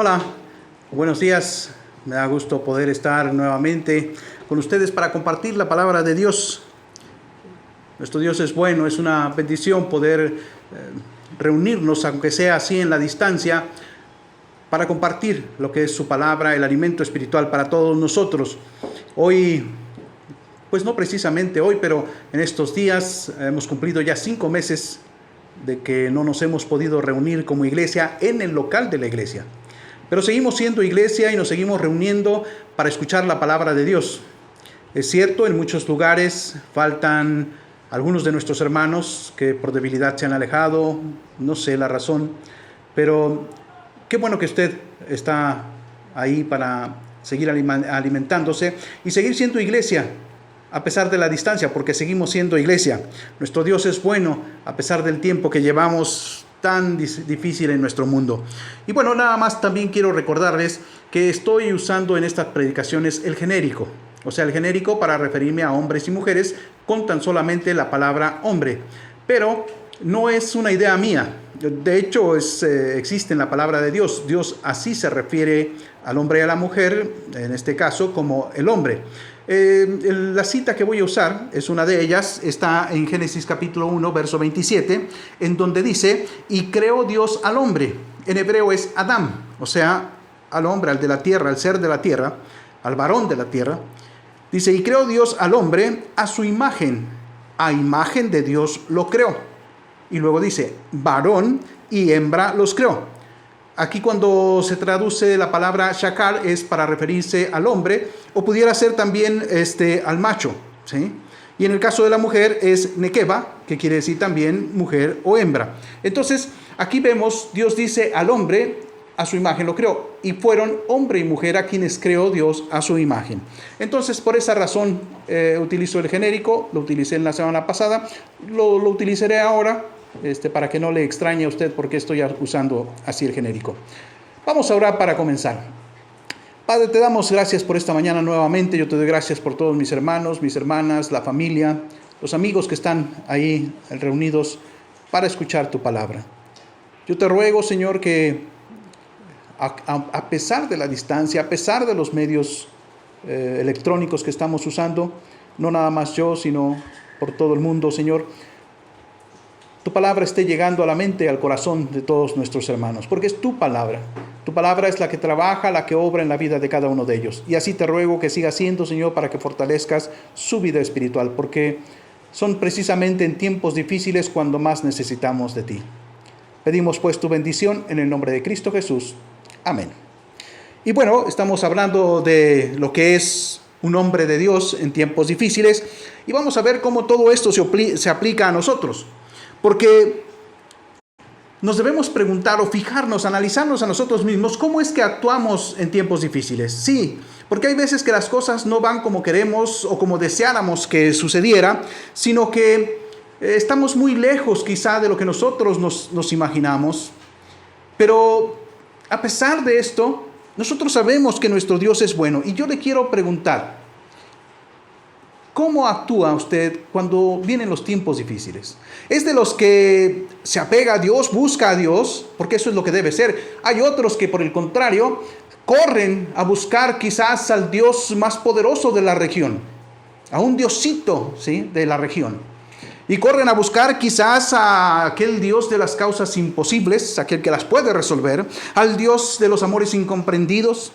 Hola, buenos días. Me da gusto poder estar nuevamente con ustedes para compartir la palabra de Dios. Nuestro Dios es bueno, es una bendición poder reunirnos, aunque sea así en la distancia, para compartir lo que es su palabra, el alimento espiritual para todos nosotros. Hoy, pues no precisamente hoy, pero en estos días hemos cumplido ya 5 meses de que no nos hemos podido reunir como iglesia en el local de la iglesia. Pero seguimos siendo iglesia y nos seguimos reuniendo para escuchar la palabra de Dios. Es cierto, en muchos lugares faltan algunos de nuestros hermanos que por debilidad se han alejado, no sé la razón, pero qué bueno que usted está ahí para seguir alimentándose y seguir siendo iglesia a pesar de la distancia, porque seguimos siendo iglesia. Nuestro Dios es bueno a pesar del tiempo que llevamos tan difícil en nuestro mundo. Y bueno, nada más también quiero recordarles que estoy usando en estas predicaciones el genérico, o sea, el genérico para referirme a hombres y mujeres con tan solamente la palabra hombre, pero no es una idea mía. De hecho, existe en la palabra de Dios. Dios así se refiere al hombre y a la mujer, en este caso, como el hombre. La cita que voy a usar es una de ellas, está en Génesis capítulo 1, verso 27, en donde dice, y creó Dios al hombre. En hebreo es Adam, o sea, al hombre, al de la tierra, al ser de la tierra, al varón de la tierra. Dice, y creó Dios al hombre a su imagen, a imagen de Dios lo creó. Y luego dice, varón y hembra los creó. Aquí cuando se traduce la palabra shakar es para referirse al hombre, o pudiera ser también al macho, ¿sí? Y en el caso de la mujer es nekeba, que quiere decir también mujer o hembra. Entonces, aquí vemos, Dios dice al hombre, a su imagen lo creó, y fueron hombre y mujer a quienes creó Dios a su imagen. Entonces, por esa razón utilizo el genérico, lo utilicé en la semana pasada, lo utilizaré ahora, para que no le extrañe a usted porque estoy usando así el genérico. Vamos a orar para comenzar. Padre, te damos gracias por esta mañana nuevamente. Yo te doy gracias por todos mis hermanos, mis hermanas, la familia, los amigos que están ahí reunidos para escuchar tu palabra. Yo te ruego, Señor, que a pesar de la distancia, a pesar de los medios electrónicos que estamos usando, no nada más yo, sino por todo el mundo, Señor, tu palabra esté llegando a la mente y al corazón de todos nuestros hermanos, porque es tu palabra. Tu palabra es la que trabaja, la que obra en la vida de cada uno de ellos. Y así te ruego que siga siendo, Señor, para que fortalezcas su vida espiritual, porque son precisamente en tiempos difíciles cuando más necesitamos de ti. Pedimos pues tu bendición en el nombre de Cristo Jesús. Amén. Y bueno, estamos hablando de lo que es un hombre de Dios en tiempos difíciles, y vamos a ver cómo todo esto se aplica a nosotros. Porque nos debemos preguntar o fijarnos, analizarnos a nosotros mismos, ¿cómo es que actuamos en tiempos difíciles? Sí, porque hay veces que las cosas no van como queremos o como deseáramos que sucediera, sino que estamos muy lejos quizá de lo que nosotros nos imaginamos. Pero a pesar de esto, nosotros sabemos que nuestro Dios es bueno. Y yo le quiero preguntar, ¿cómo actúa usted cuando vienen los tiempos difíciles? ¿Es de los que se apega a Dios, busca a Dios? Porque eso es lo que debe ser. Hay otros que, por el contrario, corren a buscar quizás al Dios más poderoso de la región, a un diosito, ¿sí?, de la región. Y corren a buscar quizás a aquel Dios de las causas imposibles, aquel que las puede resolver, al Dios de los amores incomprendidos,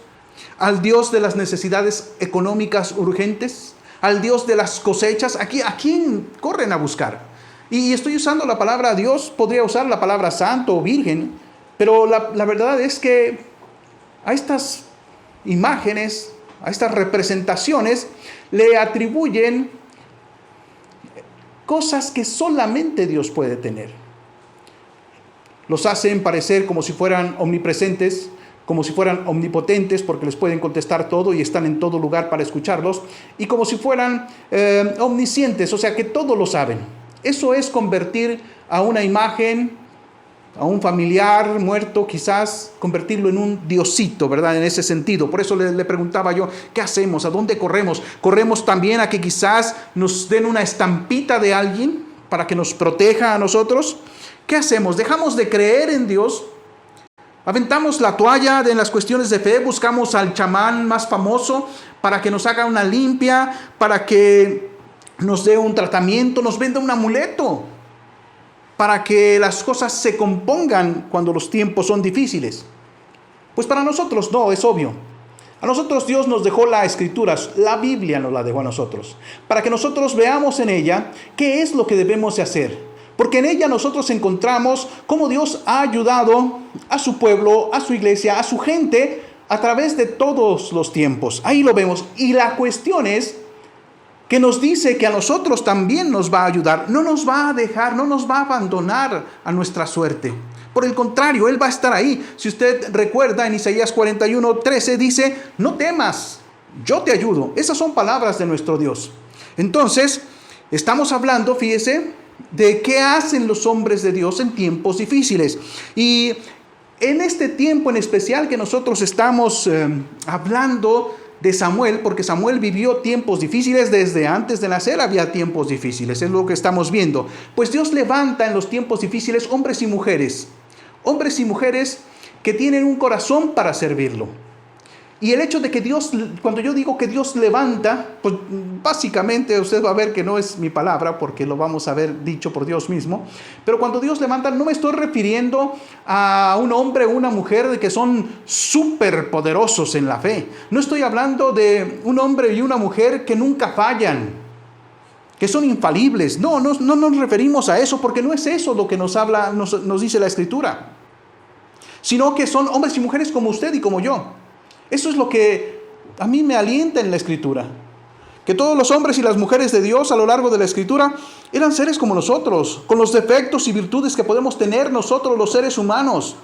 al Dios de las necesidades económicas urgentes, al Dios de las cosechas. ¿A quién corren a buscar? Y estoy usando la palabra Dios, podría usar la palabra santo o virgen, pero la verdad es que a estas imágenes, a estas representaciones, le atribuyen cosas que solamente Dios puede tener. Los hacen parecer como si fueran omnipresentes, como si fueran omnipotentes, porque les pueden contestar todo y están en todo lugar para escucharlos, y como si fueran omniscientes, o sea que todo lo saben. Eso es convertir a una imagen, a un familiar muerto, quizás convertirlo en un diosito, ¿verdad? En ese sentido. Por eso le preguntaba yo, ¿qué hacemos? ¿A dónde corremos? ¿Corremos también a que quizás nos den una estampita de alguien para que nos proteja a nosotros? ¿Qué hacemos? ¿Dejamos de creer en Dios Aventamos la toalla en las cuestiones de fe, buscamos al chamán más famoso para que nos haga una limpia, para que nos dé un tratamiento, nos venda un amuleto, para que las cosas se compongan cuando los tiempos son difíciles. Pues para nosotros no, es obvio. A nosotros Dios nos dejó las Escrituras, la Biblia nos la dejó a nosotros, para que nosotros veamos en ella qué es lo que debemos de hacer. Porque en ella nosotros encontramos cómo Dios ha ayudado a su pueblo, a su iglesia, a su gente, a través de todos los tiempos. Ahí lo vemos. Y la cuestión es que nos dice que a nosotros también nos va a ayudar. No nos va a dejar, no nos va a abandonar a nuestra suerte. Por el contrario, Él va a estar ahí. Si usted recuerda, en Isaías 41:13 dice, no temas, yo te ayudo. Esas son palabras de nuestro Dios. Entonces, estamos hablando, fíjese, de qué hacen los hombres de Dios en tiempos difíciles. Y en este tiempo en especial que nosotros estamos hablando de Samuel, porque Samuel vivió tiempos difíciles desde antes de nacer, había tiempos difíciles, es lo que estamos viendo. Pues Dios levanta en los tiempos difíciles hombres y mujeres que tienen un corazón para servirlo. Y el hecho de que Dios, cuando yo digo que Dios levanta, pues básicamente usted va a ver que no es mi palabra, porque lo vamos a ver dicho por Dios mismo. Pero cuando Dios levanta, no me estoy refiriendo a un hombre o una mujer de que son súper poderosos en la fe. No estoy hablando de un hombre y una mujer que nunca fallan, que son infalibles. No nos referimos a eso, porque no es eso lo que nos habla, nos dice la Escritura. Sino que son hombres y mujeres como usted y como yo. Eso es lo que a mí me alienta en la Escritura. Que todos los hombres y las mujeres de Dios a lo largo de la Escritura eran seres como nosotros, con los defectos y virtudes que podemos tener nosotros los seres humanos,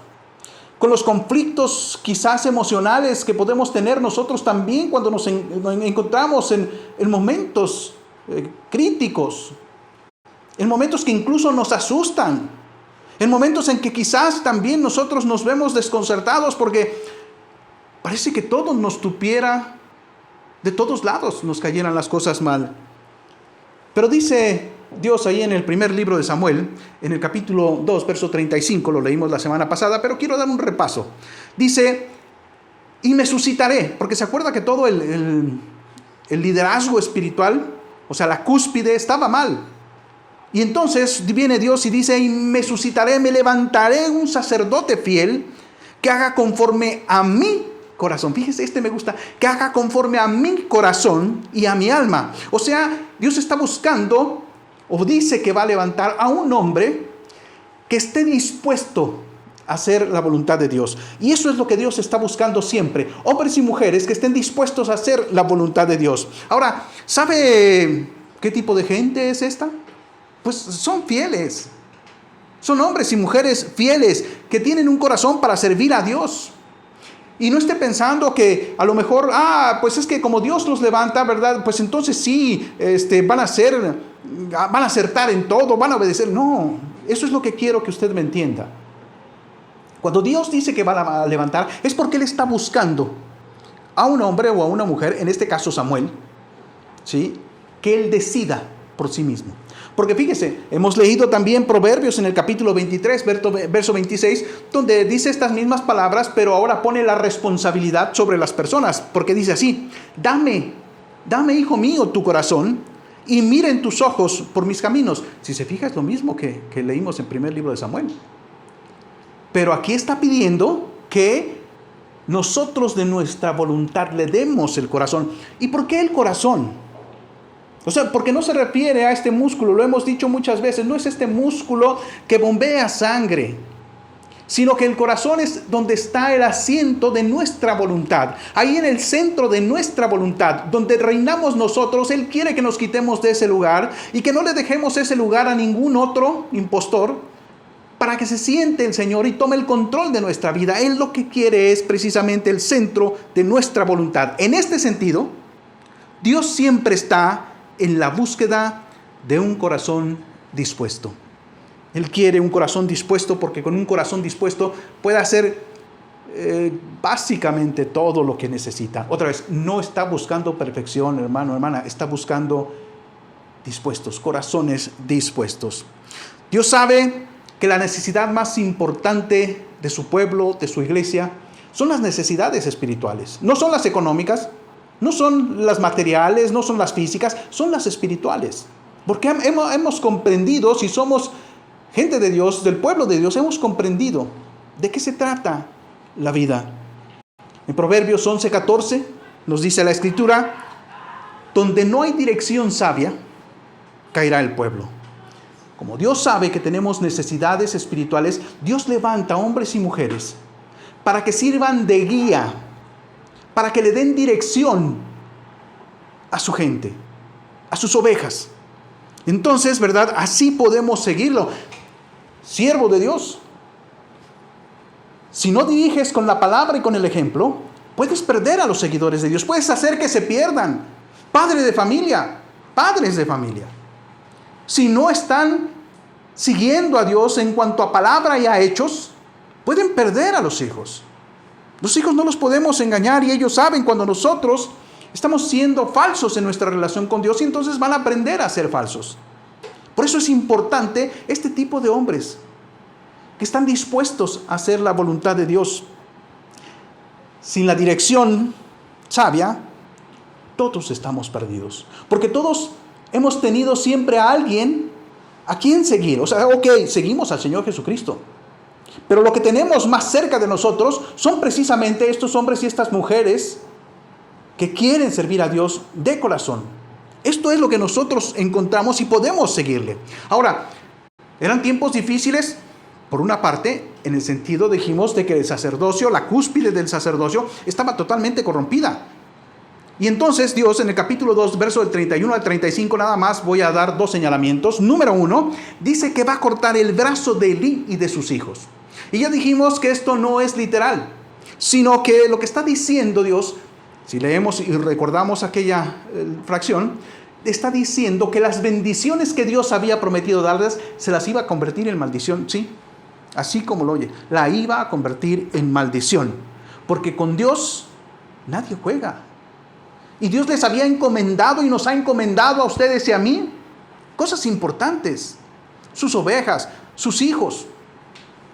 con los conflictos quizás emocionales que podemos tener nosotros también cuando nos encontramos en momentos críticos, en momentos que incluso nos asustan, en momentos en que quizás también nosotros nos vemos desconcertados porque parece que todo nos tupiera, de todos lados nos cayeran las cosas mal. Pero dice Dios ahí en el primer libro de Samuel, en el capítulo 2, verso 35, lo leímos la semana pasada, pero quiero dar un repaso. Dice, y me suscitaré, porque se acuerda que todo el liderazgo espiritual, o sea, la cúspide estaba mal. Y entonces viene Dios y dice, y me suscitaré, me levantaré un sacerdote fiel que haga conforme a mí corazón. Fíjese, me gusta, que haga conforme a mi corazón y a mi alma. O sea, Dios está buscando, o dice que va a levantar a un hombre que esté dispuesto a hacer la voluntad de Dios. Y eso es lo que Dios está buscando siempre. Hombres y mujeres que estén dispuestos a hacer la voluntad de Dios. Ahora, ¿sabe qué tipo de gente es esta? Pues son fieles. Son hombres y mujeres fieles que tienen un corazón para servir a Dios. Y no esté pensando que a lo mejor, pues es que como Dios los levanta, ¿verdad? Pues entonces sí, van a acertar en todo, van a obedecer. No, eso es lo que quiero que usted me entienda. Cuando Dios dice que va a levantar, es porque Él está buscando a un hombre o a una mujer, en este caso Samuel, ¿sí?, que Él decida por sí mismo. Porque fíjese, hemos leído también Proverbios en el capítulo 23, verso 26, donde dice estas mismas palabras, pero ahora pone la responsabilidad sobre las personas, porque dice así, dame, hijo mío, tu corazón, y miren tus ojos por mis caminos. Si se fija, es lo mismo que leímos en el primer libro de Samuel. Pero aquí está pidiendo que nosotros de nuestra voluntad le demos el corazón. ¿Y por qué el corazón? O sea, porque no se refiere a este músculo, lo hemos dicho muchas veces, no es este músculo que bombea sangre, sino que el corazón es donde está el asiento de nuestra voluntad. Ahí en el centro de nuestra voluntad, donde reinamos nosotros, Él quiere que nos quitemos de ese lugar y que no le dejemos ese lugar a ningún otro impostor para que se siente el Señor y tome el control de nuestra vida. Él lo que quiere es precisamente el centro de nuestra voluntad. En este sentido, Dios siempre está en la búsqueda de un corazón dispuesto. Él quiere un corazón dispuesto porque con un corazón dispuesto puede hacer básicamente todo lo que necesita. Otra vez, no está buscando perfección, hermano, hermana, está buscando dispuestos, corazones dispuestos. Dios sabe que la necesidad más importante de su pueblo, de su iglesia, son las necesidades espirituales. No son las económicas, no son las materiales, no son las físicas, son las espirituales. Porque hemos comprendido, si somos gente de Dios, del pueblo de Dios, hemos comprendido de qué se trata la vida. En Proverbios 11:14 nos dice la Escritura: donde no hay dirección sabia, caerá el pueblo. Como Dios sabe que tenemos necesidades espirituales, Dios levanta hombres y mujeres para que sirvan de guía, para que le den dirección a su gente, a sus ovejas. Entonces, ¿verdad? Así podemos seguirlo. Siervo de Dios, si no diriges con la palabra y con el ejemplo, puedes perder a los seguidores de Dios, puedes hacer que se pierdan. Padres de familia, si no están siguiendo a Dios en cuanto a palabra y a hechos, pueden perder a los hijos. Los hijos no los podemos engañar y ellos saben cuando nosotros estamos siendo falsos en nuestra relación con Dios, y entonces van a aprender a ser falsos. Por eso es importante este tipo de hombres que están dispuestos a hacer la voluntad de Dios. Sin la dirección sabia, todos estamos perdidos. Porque todos hemos tenido siempre a alguien a quien seguir. O sea, seguimos al Señor Jesucristo. Pero lo que tenemos más cerca de nosotros son precisamente estos hombres y estas mujeres que quieren servir a Dios de corazón. Esto es lo que nosotros encontramos y podemos seguirle. Ahora, eran tiempos difíciles, por una parte, en el sentido, dijimos, de que el sacerdocio, la cúspide del sacerdocio, estaba totalmente corrompida. Y entonces Dios, en el capítulo 2, verso del 31 al 35, nada más voy a dar 2 señalamientos. Número 1, dice que va a cortar el brazo de Elí y de sus hijos. Y ya dijimos que esto no es literal, sino que lo que está diciendo Dios, si leemos y recordamos aquella fracción, está diciendo que las bendiciones que Dios había prometido darles, se las iba a convertir en maldición, ¿sí? Así como lo oye, la iba a convertir en maldición. Porque con Dios nadie juega. Y Dios les había encomendado y nos ha encomendado a ustedes y a mí cosas importantes. Sus ovejas, sus hijos.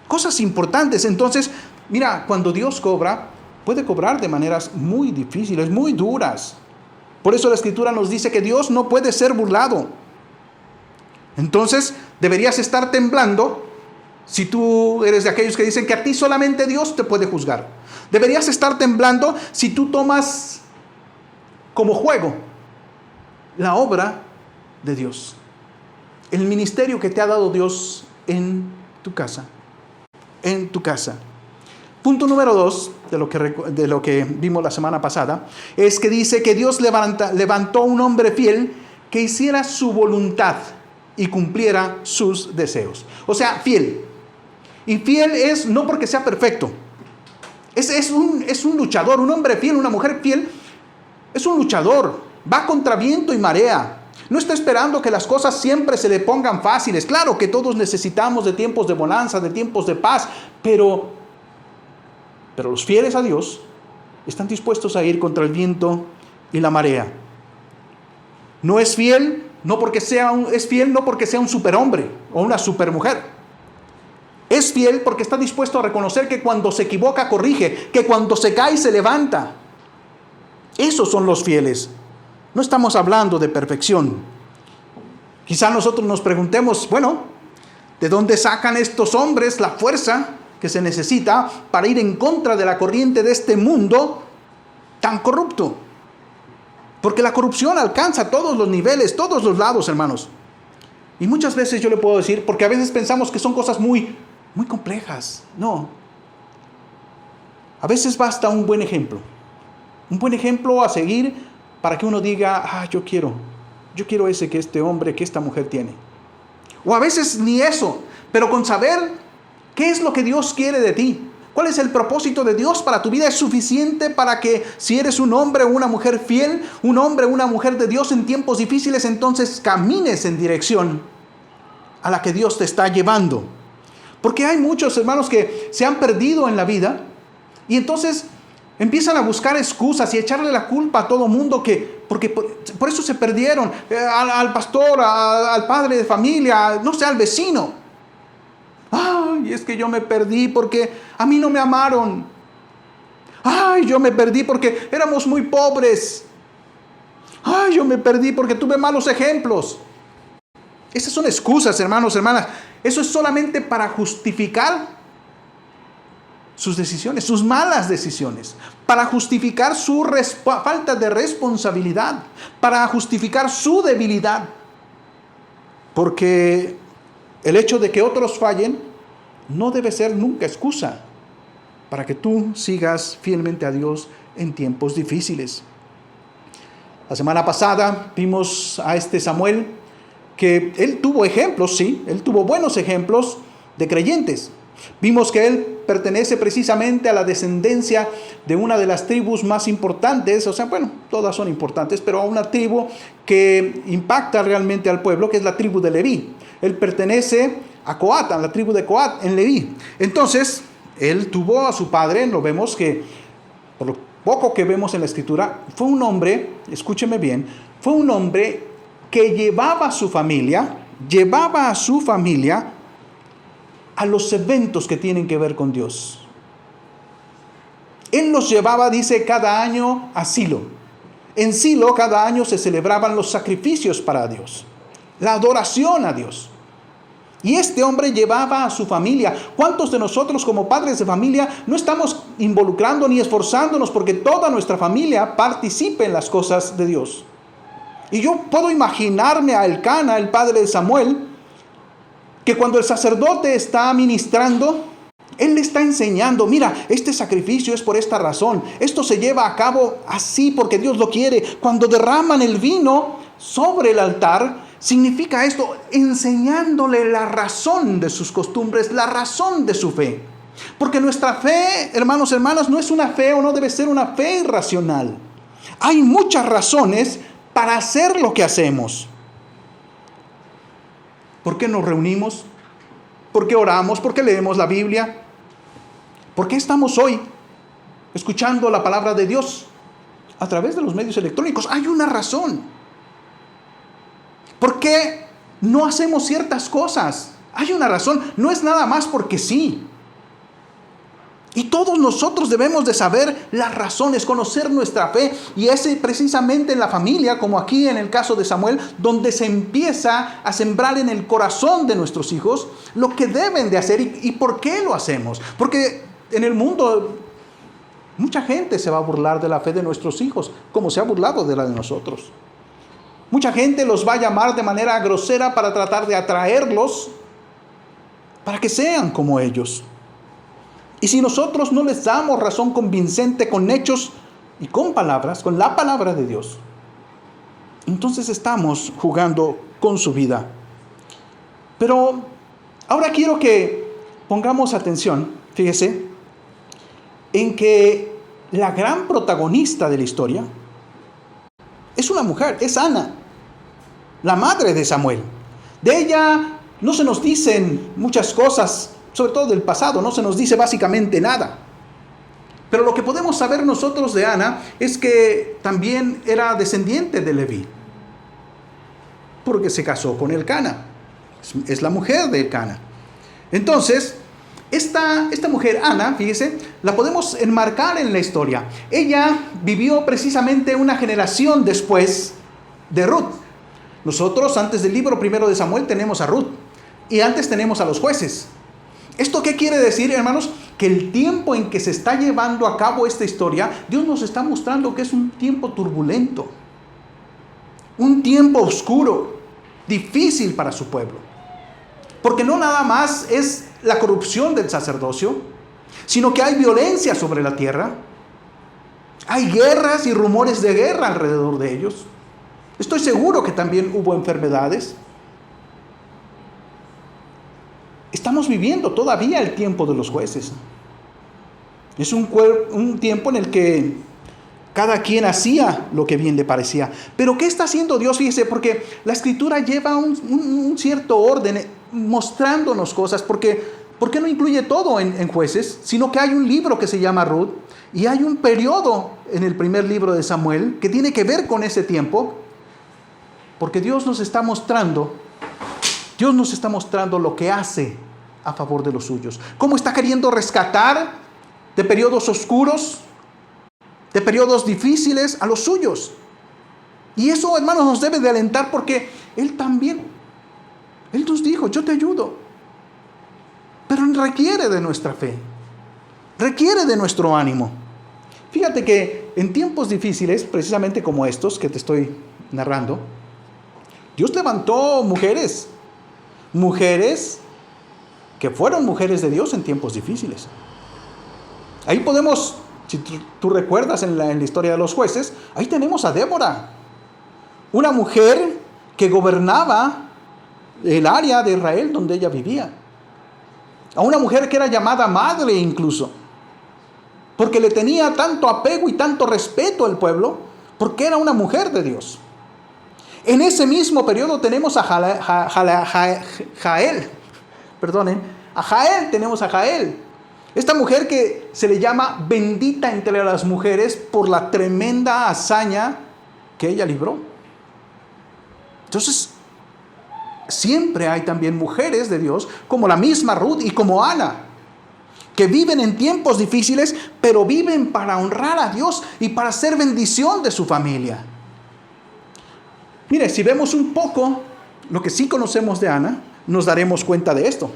Cosas importantes. Entonces, mira, cuando Dios cobra, puede cobrar de maneras muy difíciles, muy duras. Por eso la Escritura nos dice que Dios no puede ser burlado. Entonces, deberías estar temblando si tú eres de aquellos que dicen que a ti solamente Dios te puede juzgar. Deberías estar temblando si tú tomas como juego la obra de Dios, el ministerio que te ha dado Dios en tu casa. Punto número 2 de lo que vimos la semana pasada es que dice que Dios levantó un hombre fiel que hiciera su voluntad y cumpliera sus deseos. O sea, fiel. Y fiel es no porque sea perfecto. Es un luchador, un hombre fiel, una mujer fiel. Es un luchador, va contra viento y marea. No está esperando que las cosas siempre se le pongan fáciles. Claro que todos necesitamos de tiempos de bonanza, de tiempos de paz, pero los fieles a Dios están dispuestos a ir contra el viento y la marea. No es fiel, es fiel no porque sea un superhombre o una supermujer. Es fiel porque está dispuesto a reconocer que cuando se equivoca corrige, que cuando se cae se levanta. Esos son los fieles. No estamos hablando de perfección. Quizá nosotros nos preguntemos, bueno, ¿de dónde sacan estos hombres la fuerza que se necesita para ir en contra de la corriente de este mundo tan corrupto? Porque la corrupción alcanza todos los niveles, todos los lados, hermanos. Y muchas veces yo le puedo decir, porque a veces pensamos que son cosas muy complejas. No. A veces basta un buen ejemplo. Un buen ejemplo a seguir para que uno diga, yo quiero ese que este hombre, que esta mujer tiene. O a veces ni eso, pero con saber qué es lo que Dios quiere de ti, cuál es el propósito de Dios para tu vida, es suficiente para que si eres un hombre o una mujer fiel, un hombre o una mujer de Dios en tiempos difíciles, entonces camines en dirección a la que Dios te está llevando. Porque hay muchos hermanos que se han perdido en la vida y entonces empiezan a buscar excusas y echarle la culpa a todo mundo porque por eso se perdieron, al pastor, al padre de familia, no sé, al vecino. Ay, es que yo me perdí porque a mí no me amaron. Ay, yo me perdí porque éramos muy pobres. Ay, yo me perdí porque tuve malos ejemplos. Esas son excusas, hermanos, hermanas. Eso es solamente para justificar sus decisiones, sus malas decisiones, para justificar su falta de responsabilidad, para justificar su debilidad. Porque el hecho de que otros fallen no debe ser nunca excusa para que tú sigas fielmente a Dios en tiempos difíciles. La semana pasada vimos a este Samuel que él tuvo ejemplos, sí, él tuvo buenos ejemplos de creyentes. Vimos que él pertenece precisamente a la descendencia de una de las tribus más importantes, o sea, bueno, todas son importantes, pero a una tribu que impacta realmente al pueblo, que es la tribu de Leví. Él pertenece a Coat, a la tribu de Coat en Leví. Entonces, él tuvo a su padre, lo vemos que, por lo poco que vemos en la escritura, fue un hombre, escúcheme bien, fue un hombre que llevaba a su familia a los eventos que tienen que ver con Dios. Él los llevaba, dice, cada año a Silo. En Silo cada año se celebraban los sacrificios para Dios, la adoración a Dios. Y este hombre llevaba a su familia. ¿Cuántos de nosotros como padres de familia no estamos involucrando ni esforzándonos porque toda nuestra familia participe en las cosas de Dios? Y yo puedo imaginarme a Elcana, el padre de Samuel, que cuando el sacerdote está ministrando, él le está enseñando, mira, este sacrificio es por esta razón, esto se lleva a cabo así porque Dios lo quiere. Cuando derraman el vino sobre el altar, significa esto, enseñándole la razón de sus costumbres, la razón de su fe. Porque nuestra fe, hermanos, hermanas, no es una fe o no debe ser una fe irracional. Hay muchas razones para hacer lo que hacemos. ¿Por qué nos reunimos? ¿Por qué oramos? ¿Por qué leemos la Biblia? ¿Por qué estamos hoy escuchando la palabra de Dios a través de los medios electrónicos? Hay una razón. ¿Por qué no hacemos ciertas cosas? Hay una razón. No es nada más porque sí. Y todos nosotros debemos de saber las razones, conocer nuestra fe. Y es precisamente en la familia, como aquí en el caso de Samuel, donde se empieza a sembrar en el corazón de nuestros hijos lo que deben de hacer y por qué lo hacemos. Porque en el mundo mucha gente se va a burlar de la fe de nuestros hijos, como se ha burlado de la de nosotros. Mucha gente los va a llamar de manera grosera para tratar de atraerlos para que sean como ellos. Y si nosotros no les damos razón convincente con hechos y con palabras, con la palabra de Dios, entonces estamos jugando con su vida. Pero ahora quiero que pongamos atención, fíjese, en que la gran protagonista de la historia es una mujer, es Ana, la madre de Samuel. De ella no se nos dicen muchas cosas, sobre todo del pasado, no se nos dice básicamente nada. Pero lo que podemos saber nosotros de Ana es que también era descendiente de Leví, porque se casó con Elcana, es la mujer de Elcana. Entonces, esta mujer, Ana, fíjese, la podemos enmarcar en la historia. Ella vivió precisamente una generación después de Ruth. Nosotros, antes del libro primero de Samuel, tenemos a Ruth, y antes tenemos a los jueces. ¿Esto qué quiere decir, hermanos? Que el tiempo en que se está llevando a cabo esta historia, Dios nos está mostrando que es un tiempo turbulento, un tiempo oscuro, difícil para su pueblo. Porque no nada más es la corrupción del sacerdocio, sino que hay violencia sobre la tierra, hay guerras y rumores de guerra alrededor de ellos. Estoy seguro que también hubo enfermedades. Estamos viviendo todavía el tiempo de los jueces. Es un tiempo en el que cada quien hacía lo que bien le parecía. Pero ¿qué está haciendo Dios? Fíjese, porque la Escritura lleva un cierto orden, mostrándonos cosas. ¿Por qué no incluye todo en jueces? Sino que hay un libro que se llama Ruth, y hay un periodo en el primer libro de Samuel que tiene que ver con ese tiempo, porque Dios nos está mostrando lo que hace a favor de los suyos. Cómo está queriendo rescatar de periodos oscuros, de periodos difíciles a los suyos. Y eso, hermanos, nos debe de alentar porque Él también, Él nos dijo, yo te ayudo. Pero requiere de nuestra fe, requiere de nuestro ánimo. Fíjate que en tiempos difíciles, precisamente como estos que te estoy narrando, Dios levantó mujeres que fueron mujeres de Dios en tiempos difíciles. Ahí podemos, si tú recuerdas en la historia de los jueces, ahí tenemos a Débora, una mujer que gobernaba el área de Israel donde ella vivía. A una mujer que era llamada madre incluso, porque le tenía tanto apego y tanto respeto al pueblo, porque era una mujer de Dios. En ese mismo periodo tenemos a Jael. Tenemos a Jael. Esta mujer que se le llama bendita entre las mujeres por la tremenda hazaña que ella libró. Entonces, siempre hay también mujeres de Dios, como la misma Ruth y como Ana, que viven en tiempos difíciles, pero viven para honrar a Dios y para ser bendición de su familia. Mire, si vemos un poco lo que sí conocemos de Ana, nos daremos cuenta de esto.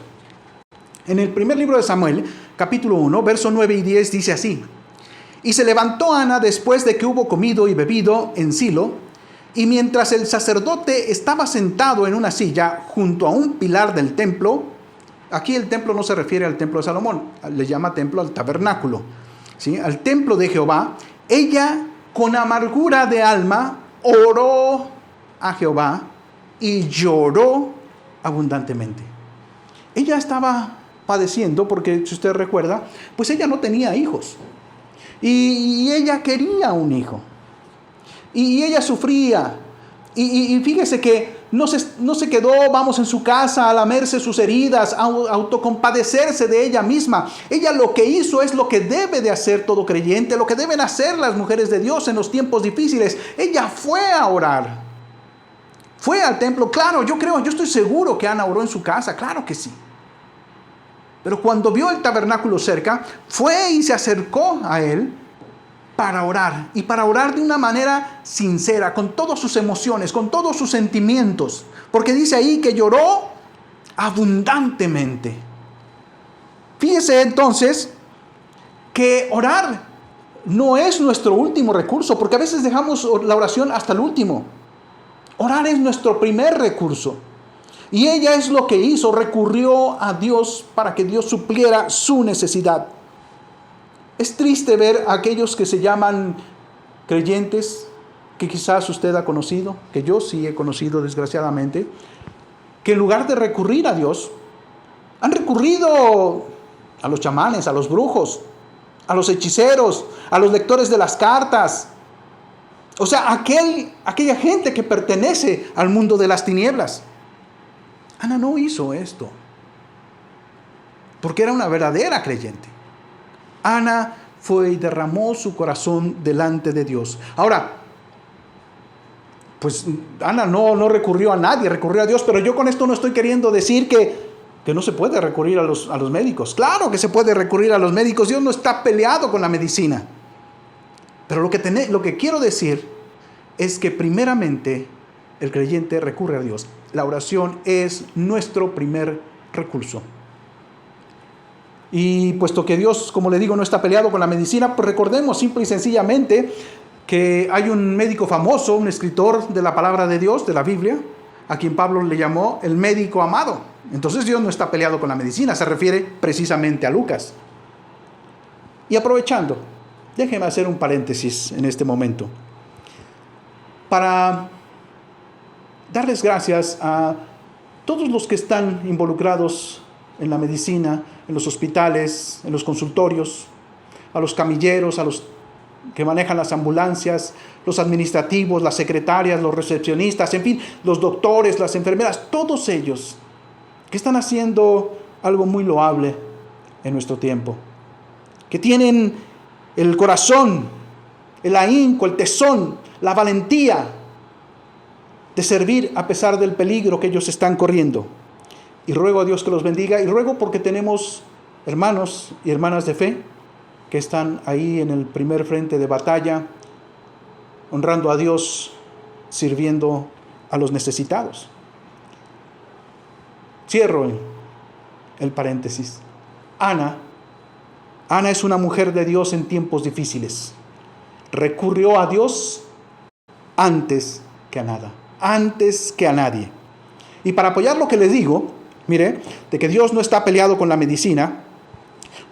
En el primer libro de Samuel, capítulo 1, versos 9 y 10, dice así: Y se levantó Ana después de que hubo comido y bebido en Silo, y mientras el sacerdote estaba sentado en una silla junto a un pilar del templo. Aquí el templo no se refiere al templo de Salomón, le llama templo al tabernáculo, ¿sí? Al templo de Jehová. Ella con amargura de alma oró a Jehová y lloró abundantemente. Ella estaba padeciendo porque, si usted recuerda, pues ella no tenía hijos y ella quería un hijo y ella sufría y fíjese que no se quedó, en su casa a lamerse sus heridas, a autocompadecerse de ella misma. Ella lo que hizo es lo que debe de hacer todo creyente, lo que deben hacer las mujeres de Dios en los tiempos difíciles. Ella fue a orar, fue al templo. Claro, yo estoy seguro que Ana oró en su casa, claro que sí. Pero cuando vio el tabernáculo cerca, fue y se acercó a él para orar, y para orar de una manera sincera, con todas sus emociones, con todos sus sentimientos, porque dice ahí que lloró abundantemente. Fíjese entonces que orar no es nuestro último recurso, porque a veces dejamos la oración hasta el último. Orar es nuestro primer recurso. Y ella es lo que hizo, recurrió a Dios para que Dios supliera su necesidad. Es triste ver a aquellos que se llaman creyentes, que quizás usted ha conocido, que yo sí he conocido desgraciadamente, que en lugar de recurrir a Dios, han recurrido a los chamanes, a los brujos, a los hechiceros, a los lectores de las cartas. O sea, aquella gente que pertenece al mundo de las tinieblas. Ana no hizo esto, porque era una verdadera creyente. Ana fue y derramó su corazón delante de Dios. Ahora, pues Ana no recurrió a nadie, recurrió a Dios, pero yo con esto no estoy queriendo decir que no se puede recurrir a los médicos. Claro que se puede recurrir a los médicos, Dios no está peleado con la medicina. Pero lo que quiero decir es que primeramente el creyente recurre a Dios. La oración es nuestro primer recurso. Y puesto que Dios, como le digo, no está peleado con la medicina, pues recordemos simple y sencillamente que hay un médico famoso, un escritor de la palabra de Dios, de la Biblia, a quien Pablo le llamó el médico amado. Entonces Dios no está peleado con la medicina, se refiere precisamente a Lucas. Y aprovechando, déjeme hacer un paréntesis en este momento para darles gracias a todos los que están involucrados en la medicina, en los hospitales, en los consultorios, a los camilleros, a los que manejan las ambulancias, los administrativos, las secretarias, los recepcionistas, en fin, los doctores, las enfermeras, todos ellos que están haciendo algo muy loable en nuestro tiempo, que tienen el corazón, el ahínco, el tesón, la valentía de servir a pesar del peligro que ellos están corriendo. y ruego a Dios que los bendiga, y ruego porque tenemos hermanos y hermanas de fe que están ahí en el primer frente de batalla, honrando a Dios, sirviendo a los necesitados. Cierro el paréntesis. Ana es una mujer de Dios en tiempos difíciles. Recurrió a Dios antes que a nada, antes que a nadie. Y para apoyar lo que les digo, mire, de que Dios no está peleado con la medicina,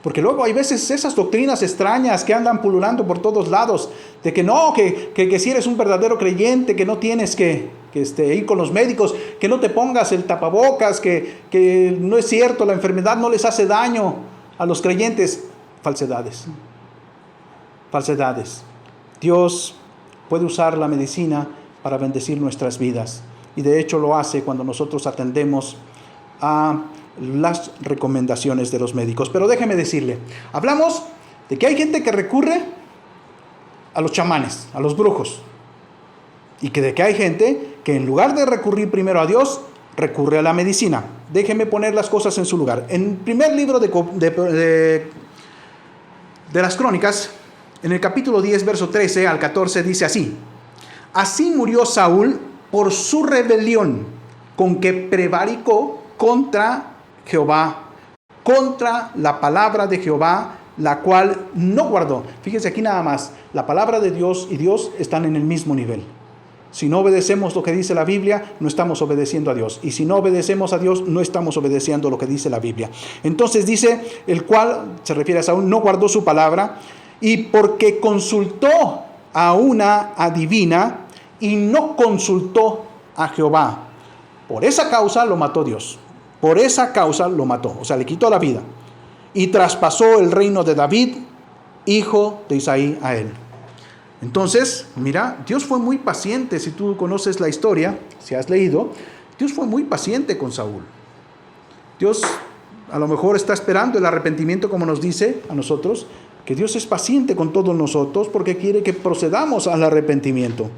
porque luego hay veces esas doctrinas extrañas que andan pululando por todos lados, de que no, que si eres un verdadero creyente, que no tienes que ir con los médicos, que no te pongas el tapabocas, que no es cierto, la enfermedad no les hace daño a los creyentes. Falsedades. Dios puede usar la medicina para bendecir nuestras vidas, y de hecho lo hace cuando nosotros atendemos a las recomendaciones de los médicos. Pero déjeme decirle, hablamos de que hay gente que recurre a los chamanes, a los brujos, y de que hay gente que en lugar de recurrir primero a Dios, recurre a la medicina. Déjeme poner las cosas en su lugar. En el primer libro de las Crónicas, en el capítulo 10, verso 13 al 14, dice así: así murió Saúl por su rebelión, con que prevaricó contra Jehová, contra la palabra de Jehová, la cual no guardó. Fíjense aquí nada más, la palabra de Dios y Dios están en el mismo nivel. Si no obedecemos lo que dice la Biblia, no estamos obedeciendo a Dios. Y si no obedecemos a Dios, no estamos obedeciendo lo que dice la Biblia. Entonces dice, el cual, se refiere a Saúl, no guardó su palabra, y porque consultó a una adivina y no consultó a Jehová. Por esa causa lo mató Dios. Por esa causa lo mató. O sea, le quitó la vida. Y traspasó el reino de David, hijo de Isaí, a él. Entonces, mira, Dios fue muy paciente. Si tú conoces la historia, si has leído, Dios fue muy paciente con Saúl. Dios a lo mejor está esperando el arrepentimiento, como nos dice a nosotros, que Dios es paciente con todos nosotros porque quiere que procedamos al arrepentimiento.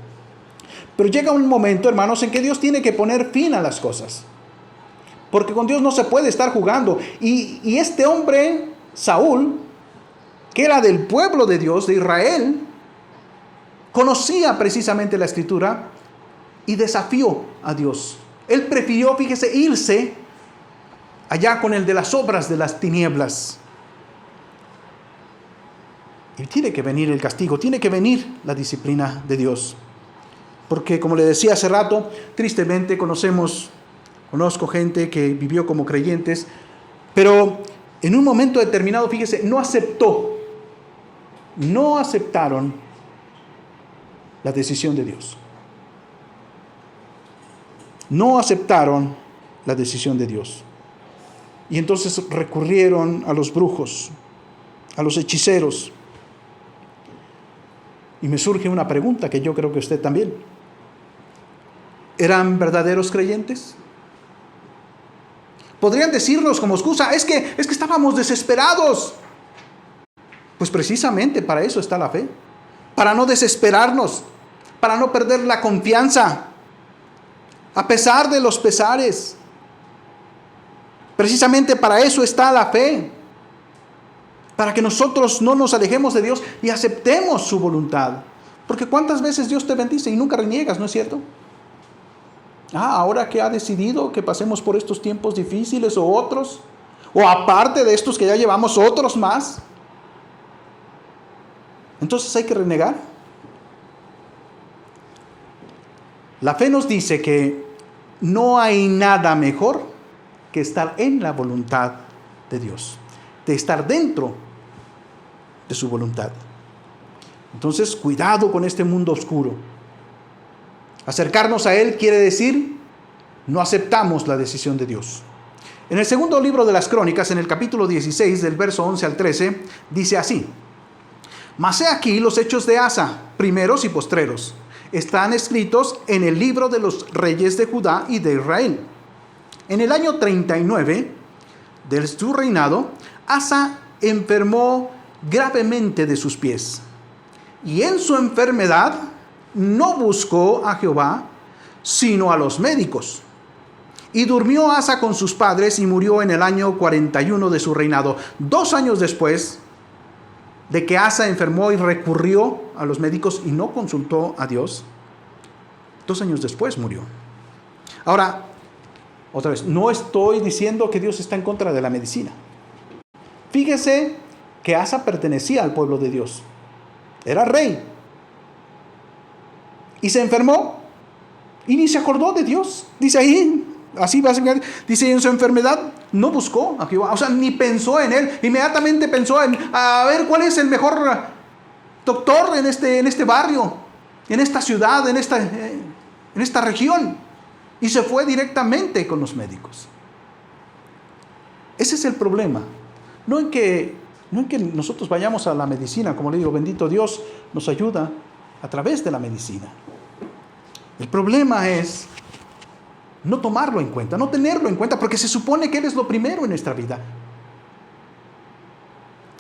Pero llega un momento, hermanos, en que Dios tiene que poner fin a las cosas. Porque con Dios no se puede estar jugando. Y este hombre, Saúl, que era del pueblo de Dios, de Israel, conocía precisamente la Escritura y desafió a Dios. Él prefirió, fíjese, irse allá con el de las obras de las tinieblas. Y tiene que venir el castigo, tiene que venir la disciplina de Dios. Porque, como le decía hace rato, tristemente conozco gente que vivió como creyentes, pero en un momento determinado, fíjese, no aceptaron la decisión de Dios. No aceptaron la decisión de Dios. Y entonces recurrieron a los brujos, a los hechiceros. Y me surge una pregunta que yo creo que usted también. ¿Eran verdaderos creyentes? Podrían decirnos como excusa, es que estábamos desesperados. Pues precisamente para eso está la fe. Para no desesperarnos, para no perder la confianza, a pesar de los pesares. Precisamente para eso está la fe. Para que nosotros no nos alejemos de Dios y aceptemos su voluntad. Porque ¿cuántas veces Dios te bendice y nunca reniegas, no es cierto? Ahora que ha decidido que pasemos por estos tiempos difíciles o otros, o aparte de estos que ya llevamos otros más, entonces hay que renegar. La fe nos dice que no hay nada mejor que estar en la voluntad de Dios, de estar dentro de su voluntad. Entonces, cuidado con este mundo oscuro. Acercarnos a Él quiere decir, no aceptamos la decisión de Dios. En el segundo libro de las Crónicas, en el capítulo 16, del verso 11 al 13, dice así: mas he aquí los hechos de Asa, primeros y postreros, están escritos en el libro de los reyes de Judá y de Israel. En el año 39 de su reinado, Asa enfermó gravemente de sus pies. Y en su enfermedad no buscó a Jehová, sino a los médicos. Y durmió Asa con sus padres y murió en el año 41 de su reinado. 2 años después de que Asa enfermó y recurrió a los médicos y no consultó a Dios, 2 años después murió. Ahora, otra vez, no estoy diciendo que Dios está en contra de la medicina. Fíjese que Asa pertenecía al pueblo de Dios. Era rey. Y se enfermó y ni se acordó de Dios. Dice ahí, así básicamente, dice en su enfermedad, no buscó a Jehová. O sea, ni pensó en él. Inmediatamente pensó en, a ver, ¿cuál es el mejor doctor en este barrio, en esta ciudad, en esta región? Y se fue directamente con los médicos. Ese es el problema. No en que nosotros vayamos a la medicina, como le digo, bendito Dios nos ayuda a través de la medicina. El problema es no tomarlo en cuenta, no tenerlo en cuenta, porque se supone que Él es lo primero en nuestra vida.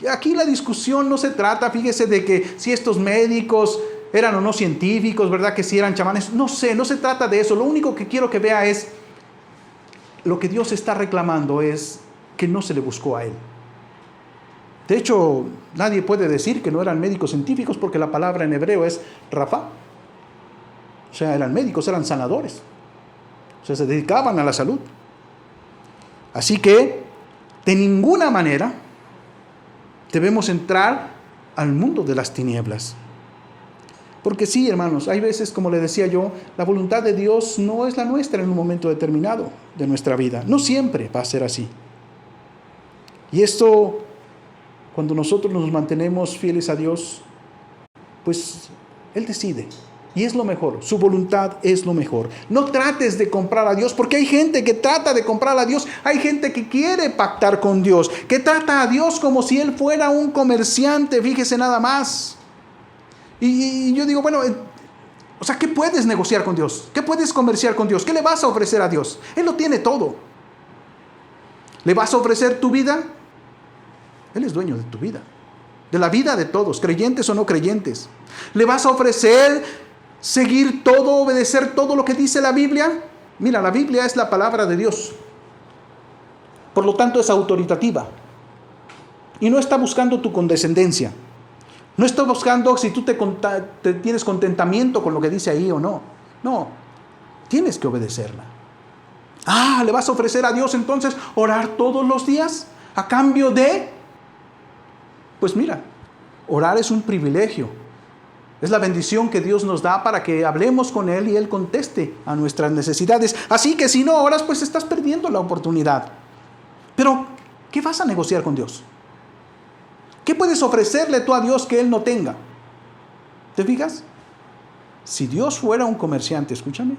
Y aquí la discusión no se trata, fíjese, de que si estos médicos eran o no científicos, ¿verdad? Que si eran chamanes, no sé, no se trata de eso. Lo único que quiero que vea es, lo que Dios está reclamando es que no se le buscó a Él. De hecho, nadie puede decir que no eran médicos científicos, porque la palabra en hebreo es Rafa. O sea, eran médicos, eran sanadores. O sea, se dedicaban a la salud. Así que, de ninguna manera, debemos entrar al mundo de las tinieblas. Porque sí, hermanos, hay veces, como le decía yo, la voluntad de Dios no es la nuestra en un momento determinado de nuestra vida. No siempre va a ser así. Y esto, cuando nosotros nos mantenemos fieles a Dios, pues Él decide. Y es lo mejor, su voluntad es lo mejor. No trates de comprar a Dios, porque hay gente que trata de comprar a Dios. Hay gente que quiere pactar con Dios, que trata a Dios como si Él fuera un comerciante, fíjese nada más. Y yo digo, bueno, o sea, ¿qué puedes negociar con Dios? ¿Qué puedes comerciar con Dios? ¿Qué le vas a ofrecer a Dios? Él lo tiene todo. ¿Le vas a ofrecer tu vida? Él es dueño de tu vida, de la vida de todos, creyentes o no creyentes. ¿Le vas a ofrecer seguir todo, obedecer todo lo que dice la Biblia? Mira, la Biblia es la palabra de Dios. Por lo tanto, es autoritativa. Y no está buscando tu condescendencia. No está buscando si tú te tienes contentamiento con lo que dice ahí o no. No, tienes que obedecerla. ¿Le vas a ofrecer a Dios entonces orar todos los días a cambio de? Pues mira, orar es un privilegio. Es la bendición que Dios nos da para que hablemos con Él y Él conteste a nuestras necesidades. Así que si no oras, pues estás perdiendo la oportunidad. Pero, ¿qué vas a negociar con Dios? ¿Qué puedes ofrecerle tú a Dios que Él no tenga? ¿Te fijas? Si Dios fuera un comerciante, escúchame,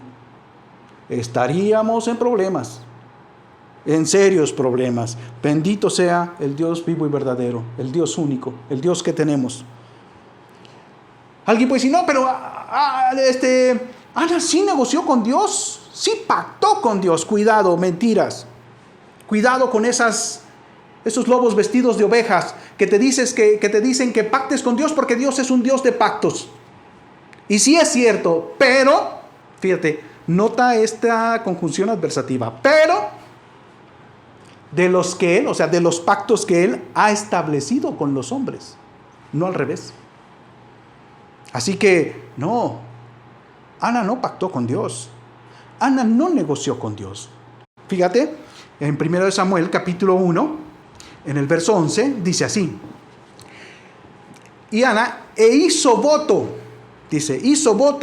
estaríamos en problemas. En serios problemas. Bendito sea el Dios vivo y verdadero, el Dios único, el Dios que tenemos. Alguien puede decir, no, pero Ana sí negoció con Dios, sí pactó con Dios. Cuidado, mentiras. Cuidado con esos lobos vestidos de ovejas que te dicen que pactes con Dios porque Dios es un Dios de pactos. Y sí es cierto, pero, fíjate, nota esta conjunción adversativa, pero de los que Él, o sea, de los pactos que Él ha establecido con los hombres, no al revés. Así que, no, Ana no pactó con Dios. Ana no negoció con Dios. Fíjate, en 1 Samuel capítulo 1, en el verso 11, dice así. Y Ana hizo voto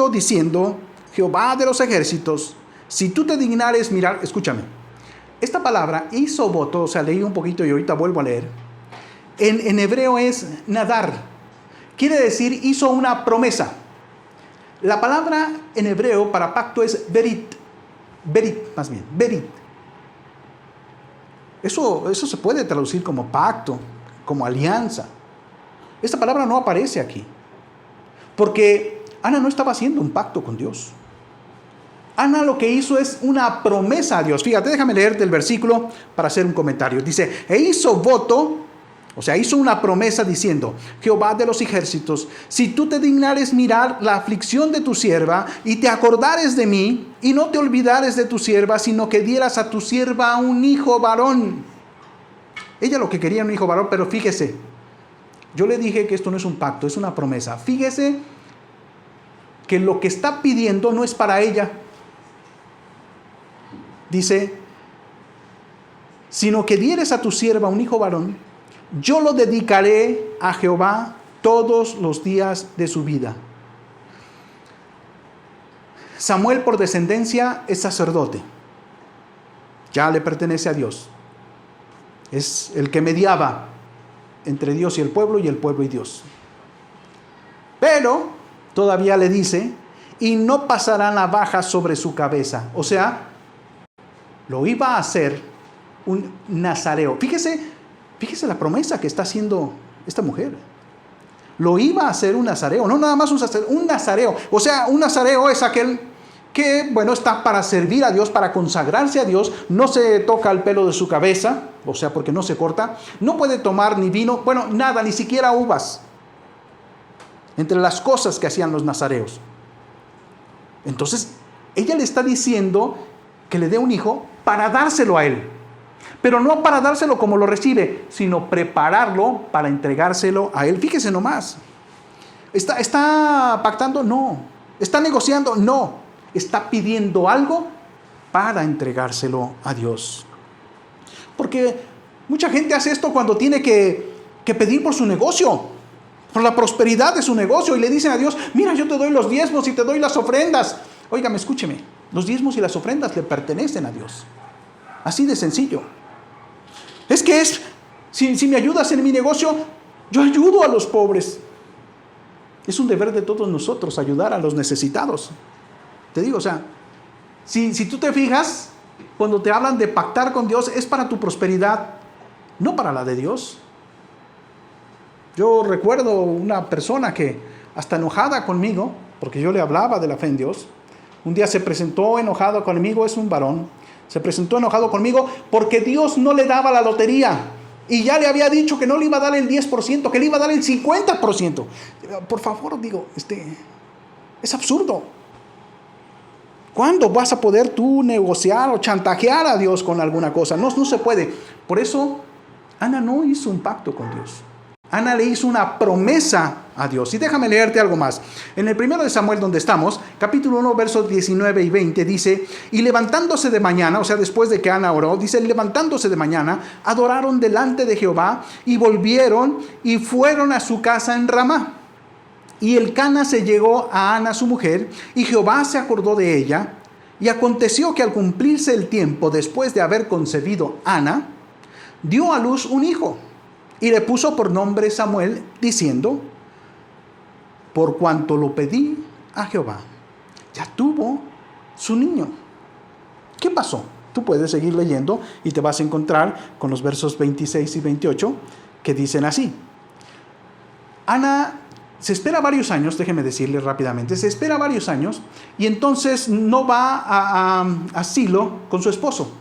diciendo, Jehová de los ejércitos, si tú te dignares mirar, escúchame, esta palabra hizo voto, o sea, leí un poquito y ahorita vuelvo a leer, en hebreo es nadar. Quiere decir, hizo una promesa. La palabra en hebreo para pacto es berit. Berit. Eso se puede traducir como pacto, como alianza. Esta palabra no aparece aquí. Porque Ana no estaba haciendo un pacto con Dios. Ana lo que hizo es una promesa a Dios. Fíjate, déjame leerte el versículo para hacer un comentario. Dice, e hizo voto, O sea, hizo una promesa diciendo: Jehová de los ejércitos, si tú te dignares mirar la aflicción de tu sierva y te acordares de mí y no te olvidares de tu sierva, sino que dieras a tu sierva un hijo varón. Ella lo que quería era un hijo varón, pero fíjese, yo le dije que esto no es un pacto, es una promesa. Fíjese que lo que está pidiendo no es para ella. Dice: sino que dieres a tu sierva un hijo varón, yo lo dedicaré a Jehová todos los días de su vida. Samuel, por descendencia, es sacerdote. Ya le pertenece a Dios. Es el que mediaba entre Dios y el pueblo y Dios. Pero todavía le dice: y no pasará navaja sobre su cabeza. O sea, lo iba a hacer un nazareo. Fíjese la promesa que está haciendo esta mujer. Lo iba a hacer un nazareo, no nada más un nazareo. O sea, un nazareo es aquel que, está para servir a Dios, para consagrarse a Dios. No se toca el pelo de su cabeza, o sea, porque no se corta. No puede tomar ni vino, nada, ni siquiera uvas. Entre las cosas que hacían los nazareos. Entonces, ella le está diciendo que le dé un hijo para dárselo a él. Pero no para dárselo como lo recibe, sino prepararlo para entregárselo a él. Fíjese nomás. ¿Está pactando? No. ¿Está negociando? No. Está pidiendo algo para entregárselo a Dios. Porque mucha gente hace esto cuando tiene que pedir por su negocio, por la prosperidad de su negocio, y le dicen a Dios: mira, yo te doy los diezmos y te doy las ofrendas. Óigame, escúcheme. Los diezmos y las ofrendas le pertenecen a Dios. Así de sencillo. Si me ayudas en mi negocio, yo ayudo a los pobres. Es un deber de todos nosotros ayudar a los necesitados. Te digo, si tú te fijas, cuando te hablan de pactar con Dios, es para tu prosperidad, no para la de Dios. Yo recuerdo una persona que, hasta enojada conmigo, porque yo le hablaba de la fe en Dios, un día se presentó enojado conmigo. Es un varón. Se presentó enojado conmigo porque Dios no le daba la lotería. Y ya le había dicho que no le iba a dar el 10%, que le iba a dar el 50%. Por favor, es absurdo. ¿Cuándo vas a poder tú negociar o chantajear a Dios con alguna cosa? No se puede. Por eso, Ana no hizo un pacto con Dios. Ana le hizo una promesa a Dios. Y déjame leerte algo más. En el 1 de Samuel, donde estamos, capítulo 1, versos 19 y 20, dice: y levantándose de mañana, o sea, después de que Ana oró, dice: levantándose de mañana, adoraron delante de Jehová, y volvieron y fueron a su casa en Ramá. Y Elcana se llegó a Ana su mujer, y Jehová se acordó de ella. Y aconteció que al cumplirse el tiempo, después de haber concebido Ana, dio a luz un hijo. Y le puso por nombre Samuel, diciendo: por cuanto lo pedí a Jehová. Ya tuvo su niño. ¿Qué pasó? Tú puedes seguir leyendo y te vas a encontrar con los versos 26 y 28 que dicen así. Ana se espera varios años, déjeme decirle rápidamente, se espera varios años y entonces no va a Silo con su esposo.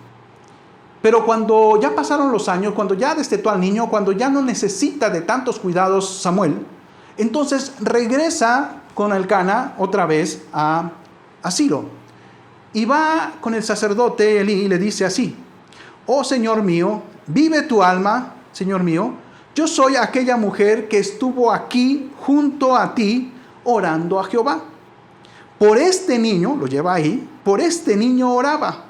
Pero cuando ya pasaron los años, cuando ya destetó al niño, cuando ya no necesita de tantos cuidados Samuel, entonces regresa con Elcana otra vez a Silo. Y va con el sacerdote Elí y le dice así: oh Señor mío, vive tu alma, Señor mío, yo soy aquella mujer que estuvo aquí junto a ti orando a Jehová. Por este niño, lo lleva ahí, por este niño oraba.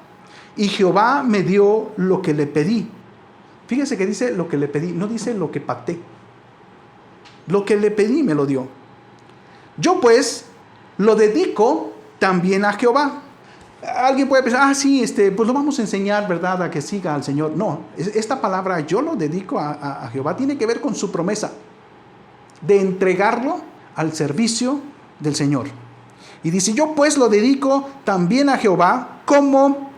Y Jehová me dio lo que le pedí. Fíjese que dice lo que le pedí, no dice lo que pacté. Lo que le pedí me lo dio. Yo pues lo dedico también a Jehová. Alguien puede pensar: sí, pues lo vamos a enseñar, ¿verdad?, a que siga al Señor. No, esta palabra yo lo dedico a Jehová tiene que ver con su promesa de entregarlo al servicio del Señor. Y dice: yo pues lo dedico también a Jehová como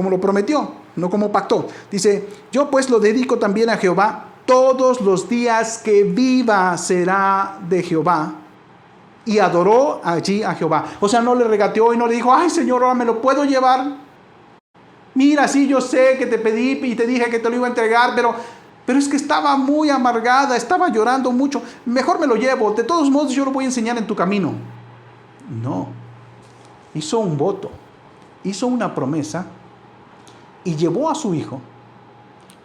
lo prometió, no como pactó. Dice: yo pues lo dedico también a Jehová, todos los días que viva será de Jehová. Y adoró allí a Jehová. O sea, no le regateó y no le dijo: ay Señor, ahora me lo puedo llevar. Mira, sí, yo sé que te pedí y te dije que te lo iba a entregar, pero Pero es que estaba muy amargada, estaba llorando mucho. Mejor me lo llevo. De todos modos yo lo voy a enseñar en tu camino. No. Hizo un voto. Hizo una promesa. Y llevó a su hijo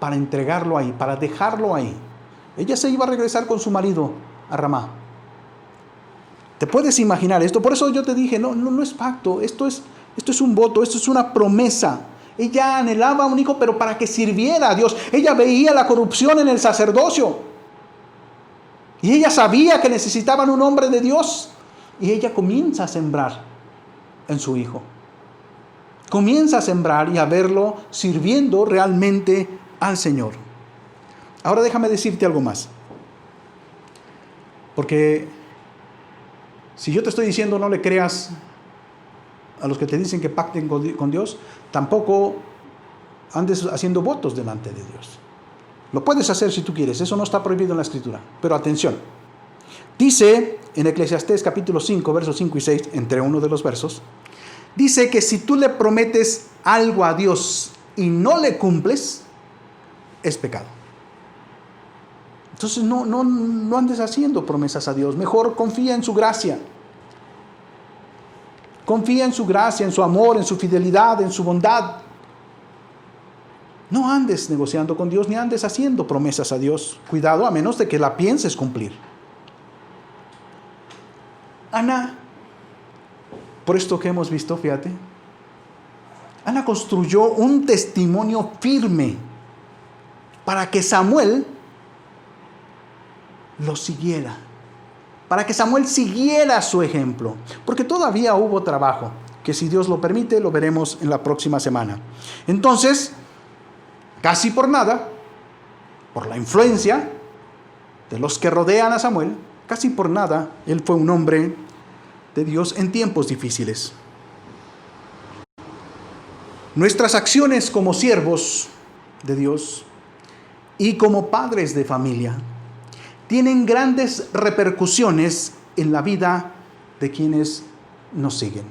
para entregarlo ahí, para dejarlo ahí. Ella se iba a regresar con su marido a Ramá. ¿Te puedes imaginar esto? Por eso yo te dije, no es pacto. Esto es un voto, esto es una promesa. Ella anhelaba un hijo, pero para que sirviera a Dios. Ella veía la corrupción en el sacerdocio. Y ella sabía que necesitaban un hombre de Dios. Y ella comienza a sembrar en su hijo. Comienza a sembrar y a verlo sirviendo realmente al Señor. Ahora déjame decirte algo más. Porque si yo te estoy diciendo no le creas a los que te dicen que pacten con Dios, tampoco andes haciendo votos delante de Dios. Lo puedes hacer si tú quieres, eso no está prohibido en la Escritura. Pero atención, dice en Eclesiastés capítulo 5, versos 5 y 6, entre uno de los versos, dice que si tú le prometes algo a Dios y no le cumples, es pecado. Entonces no andes haciendo promesas a Dios, mejor confía en su gracia. Confía en su gracia, en su amor, en su fidelidad, en su bondad. No andes negociando con Dios ni andes haciendo promesas a Dios. Cuidado, a menos de que la pienses cumplir. Ana, por esto que hemos visto, fíjate, Ana construyó un testimonio firme para que Samuel lo siguiera. Para que Samuel siguiera su ejemplo. Porque todavía hubo trabajo, que si Dios lo permite, lo veremos en la próxima semana. Entonces, casi por nada, por la influencia de los que rodean a Samuel, casi por nada, él fue un hombre de Dios en tiempos difíciles. Nuestras acciones como siervos de Dios y como padres de familia tienen grandes repercusiones en la vida de quienes nos siguen.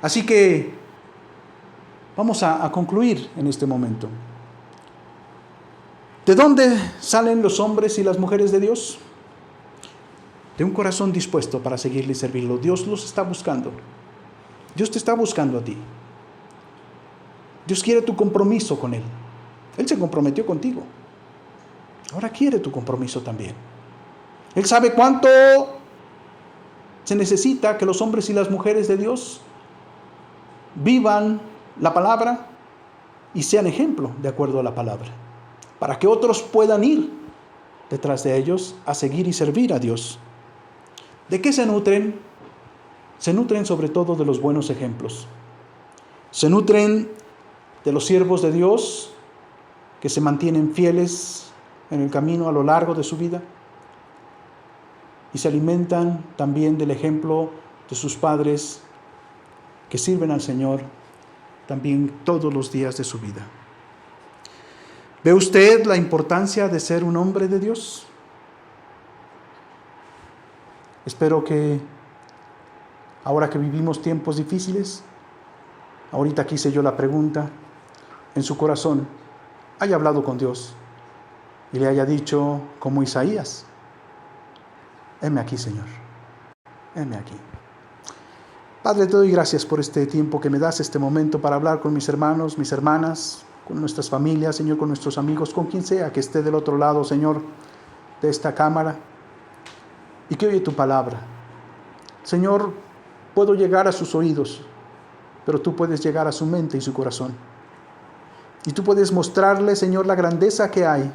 Así que vamos a concluir en este momento. ¿De dónde salen los hombres y las mujeres de Dios? De un corazón dispuesto para seguirle y servirlo. Dios los está buscando. Dios te está buscando a ti. Dios quiere tu compromiso con Él. Él se comprometió contigo. Ahora quiere tu compromiso también. Él sabe cuánto se necesita que los hombres y las mujeres de Dios vivan la palabra y sean ejemplo de acuerdo a la palabra, para que otros puedan ir detrás de ellos a seguir y servir a Dios. ¿De qué se nutren? Se nutren sobre todo de los buenos ejemplos. Se nutren de los siervos de Dios que se mantienen fieles en el camino a lo largo de su vida, y se alimentan también del ejemplo de sus padres que sirven al Señor también todos los días de su vida. ¿Ve usted la importancia de ser un hombre de Dios? Espero que ahora que vivimos tiempos difíciles, ahorita que hice yo la pregunta, en su corazón haya hablado con Dios y le haya dicho como Isaías: heme aquí, Señor, heme aquí. Padre, te doy gracias por este tiempo que me das, este momento para hablar con mis hermanos, mis hermanas, con nuestras familias, Señor, con nuestros amigos, con quien sea que esté del otro lado, Señor, de esta cámara y que oye tu palabra. Señor, puedo llegar a sus oídos, pero tú puedes llegar a su mente y su corazón. Y tú puedes mostrarle, Señor, la grandeza que hay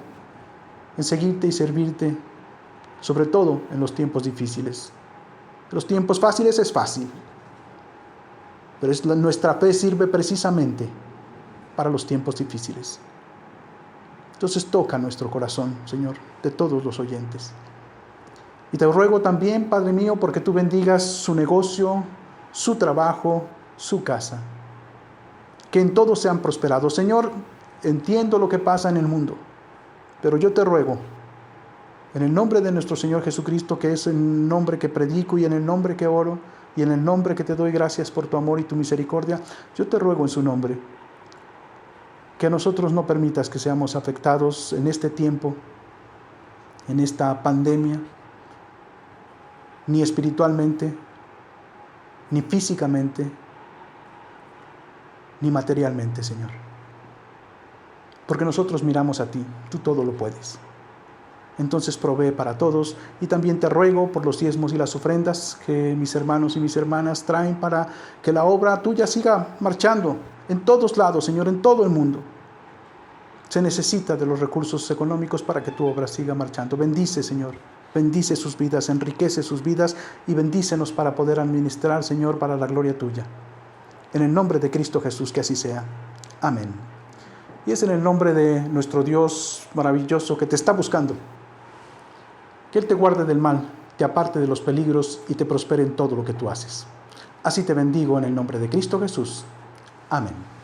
en seguirte y servirte, sobre todo en los tiempos difíciles. Los tiempos fáciles es fácil, pero nuestra fe sirve precisamente para los tiempos difíciles. Entonces toca nuestro corazón, Señor, de todos los oyentes. Y te ruego también, Padre mío, porque tú bendigas su negocio, su trabajo, su casa. Que en todo sean prosperados. Señor, entiendo lo que pasa en el mundo, pero yo te ruego, en el nombre de nuestro Señor Jesucristo, que es el nombre que predico y en el nombre que oro y en el nombre que te doy gracias por tu amor y tu misericordia, yo te ruego en su nombre que a nosotros no permitas que seamos afectados en este tiempo, en esta pandemia, ni espiritualmente, ni físicamente, ni materialmente, Señor. Porque nosotros miramos a ti, tú todo lo puedes. Entonces provee para todos, y también te ruego por los diezmos y las ofrendas que mis hermanos y mis hermanas traen para que la obra tuya siga marchando en todos lados, Señor, en todo el mundo. Se necesita de los recursos económicos para que tu obra siga marchando. Bendice, Señor, bendice sus vidas, enriquece sus vidas y bendícenos para poder administrar, Señor, para la gloria tuya. En el nombre de Cristo Jesús, que así sea. Amén. Y es en el nombre de nuestro Dios maravilloso que te está buscando. Que Él te guarde del mal, te aparte de los peligros y te prospere en todo lo que tú haces. Así te bendigo en el nombre de Cristo Jesús. Amén.